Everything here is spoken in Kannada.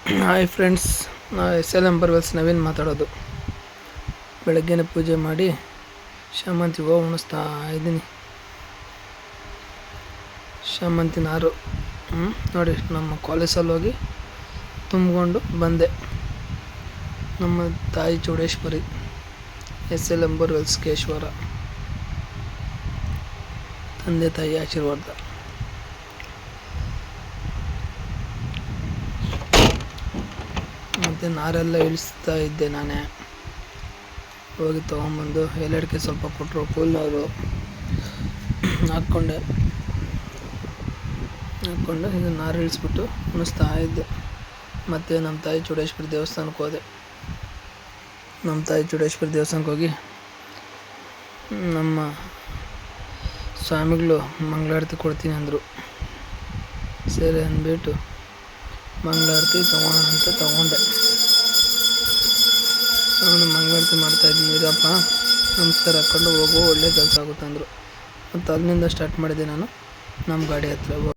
ಹಾಯ್ ಫ್ರೆಂಡ್ಸ್, ನಾವು SLM ಬೋರ್ವೆಲ್ಸ್ ನವೀನ್ ಮಾತಾಡೋದು. ಬೆಳಗ್ಗೆನೇ ಪೂಜೆ ಮಾಡಿ ಶಾಮಂತಿ ಹೂವು ಉಣಿಸ್ತಾ ಇದ್ದೀನಿ. ಶಾಮಂತಿ ನಾರು ನೋಡಿ, ನಮ್ಮ ಕಾಲೇಜಲ್ಲಿ ಹೋಗಿ ತುಂಬಿಕೊಂಡು ಬಂದೆ. ನಮ್ಮ ತಾಯಿ ಚೌಡೇಶ್ವರಿ, SLM ಬೋರ್ವೆಲ್ಸ್ ಕೇಶ್ವರ, ತಂದೆ ತಾಯಿ ಆಶೀರ್ವಾದ. ಮತ್ತು ನಾರೆಲ್ಲ ಇಳಿಸ್ತಾ ಇದ್ದೆ ನಾನೇ. ಹೋಗಿ ತೊಗೊಂಬಂದು ಎಲೆಡಿಕೆ ಸ್ವಲ್ಪ ಕೊಟ್ಟರು, ಕೂಲ್ನವರು ಹಾಕ್ಕೊಂಡು ಇದು ನಾರು ಇಳಿಸ್ಬಿಟ್ಟು ಉಣಿಸ್ತಾ ಇದ್ದೆ. ಮತ್ತು ನಮ್ಮ ತಾಯಿ ಚೌಡೇಶ್ವರಿ ದೇವಸ್ಥಾನಕ್ಕೆ ಹೋದೆ. ನಮ್ಮ ತಾಯಿ ಚೌಡೇಶ್ವರಿ ದೇವಸ್ಥಾನಕ್ಕೆ ಹೋಗಿ ನಮ್ಮ ಸ್ವಾಮಿಗಳು ಮಂಗಳಾರತಿ ಕೊಡ್ತೀನಿ ಅಂದರು. ಸರಿ ಅಂದ್ಬಿಟ್ಟು ಮಂಗಳಾರತಿ ತಗೋಣ ಅಂತ ತಗೊಂಡೆ. ನಾನು ಮಂಗಳಾರತಿ ಮಾಡ್ತಾಯಿದ್ದೀನಿ, ಇರಪ್ಪ ನಮಸ್ಕಾರ ಹಾಕ್ಕೊಂಡು ಹೋಗು, ಒಳ್ಳೆ ಕೆಲಸ ಆಗುತ್ತೆ ಅಂದರು. ಮತ್ತು ಅಲ್ಲಿಂದ ಸ್ಟಾರ್ಟ್ ಮಾಡಿದೆ ನಾನು ನಮ್ಮ ಗಾಡಿ ಹತ್ರ.